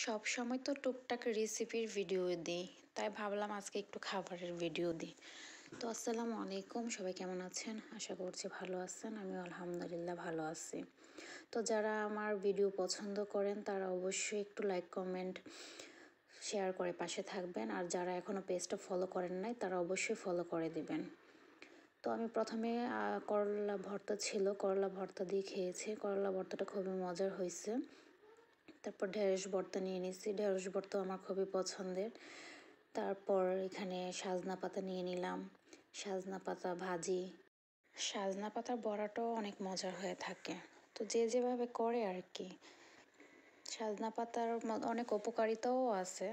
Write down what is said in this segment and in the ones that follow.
সব সময় তো টুকটাক রেসিপির ভিডিও দিই, তাই ভাবলাম আজকে একটু খাবারের ভিডিও দিই। তো আসসালামু আলাইকুম, সবাই কেমন আছেন? আশা করছি ভালো আছেন। আমি আলহামদুলিল্লাহ ভালো আছি। তো যারা আমার ভিডিও পছন্দ করেন তারা অবশ্যই একটু লাইক কমেন্ট শেয়ার করে পাশে থাকবেন, আর যারা এখনও পেজটা ফলো করেন নাই তারা অবশ্যই ফলো করে দিবেন। তো আমি প্রথমে করলা ভর্তা ছিল, করলা ভর্তা দিয়ে খেয়েছি। করলা ভর্তাটা খুবই মজার হয়েছে। তারপর ঢেঁড়স ভর্তা নিয়ে নিচ্ছি, ঢেঁড়স ভর্তা আমার খুবই পছন্দের। তারপর এখানে সাজনা পাতা নিয়ে নিলাম, সাজনা পাতা ভাজি। সাজনা পাতার বড়াটাও অনেক মজার হয়ে থাকে, তো যে যেভাবে করে আর কি। সাজনা পাতার অনেক উপকারিতাও আছে।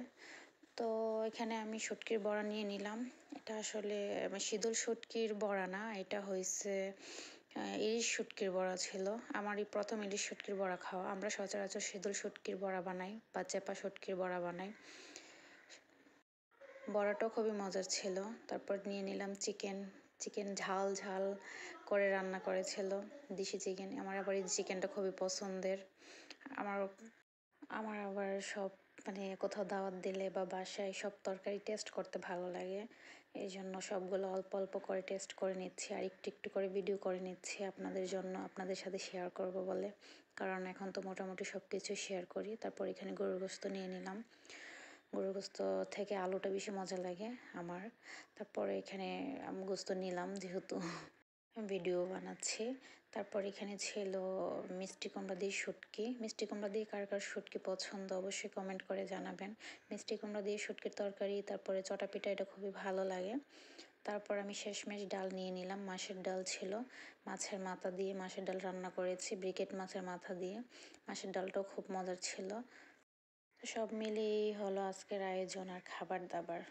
তো এখানে আমি শুটকির বড়া নিয়ে নিলাম। এটা আসলে শীতল শুটকির বড়া না, এটা হয়েছে ইলিশ শুটকির বড়া ছিল। আমারই প্রথম ইলিশ শুটকির বড়া খাওয়া। আমরা সচরাচর শীতল শুটকির বড়া বানাই বা চেপা শুটকির বড়া বানাই। বড়াটাও খুবই মজার ছিল। তারপর নিয়ে নিলাম চিকেন। চিকেন ঝাল ঝাল করে রান্না করেছিল, দেশি চিকেন। আমার আবার এই চিকেনটা খুবই পছন্দের। আমার আমার আবার সব কোথাও দাওয়াত দিলে বা বাসায় সব তরকারি টেস্ট করতে ভালো লাগে। এই জন্য সবগুলো অল্প অল্প করে টেস্ট করে নিচ্ছি, আর একটু একটু করে ভিডিও করে নিচ্ছি আপনাদের জন্য, আপনাদের সাথে শেয়ার করব বলে। কারণ এখন তো মোটামুটি সব কিছু শেয়ার করি। তারপর এখানে গরুর গোশত নিয়ে নিলাম। গরুর গোশত থেকে আলুটা বেশি মজা লাগে আমার। তারপরে এখানে আমি গোশত নিলাম যেহেতু ভিডিও বানাচ্ছি। তারপর এখানে ছিল মিষ্টি কুমড়া দিয়ে শুটকি। মিষ্টি কুমড়া দিয়ে কার কার শুটকি পছন্দ অবশ্যই কমেন্ট করে জানাবেন। মিষ্টি কুমড়া দিয়ে শুটকির তরকারি, তারপরে চটাপিঠা, এটা খুবই ভালো লাগে। তারপর আমি শেষমেশ ডাল নিয়ে নিলাম। মাছের ডাল ছিল, মাছের মাথা দিয়ে মাছের ডাল রান্না করেছি, ব্রিকেট মাছের মাথা দিয়ে। মাছের ডালটাও খুব মজার ছিল। সব মিলিয়েই হলো আজকের আয়োজন আর খাবার দাবার।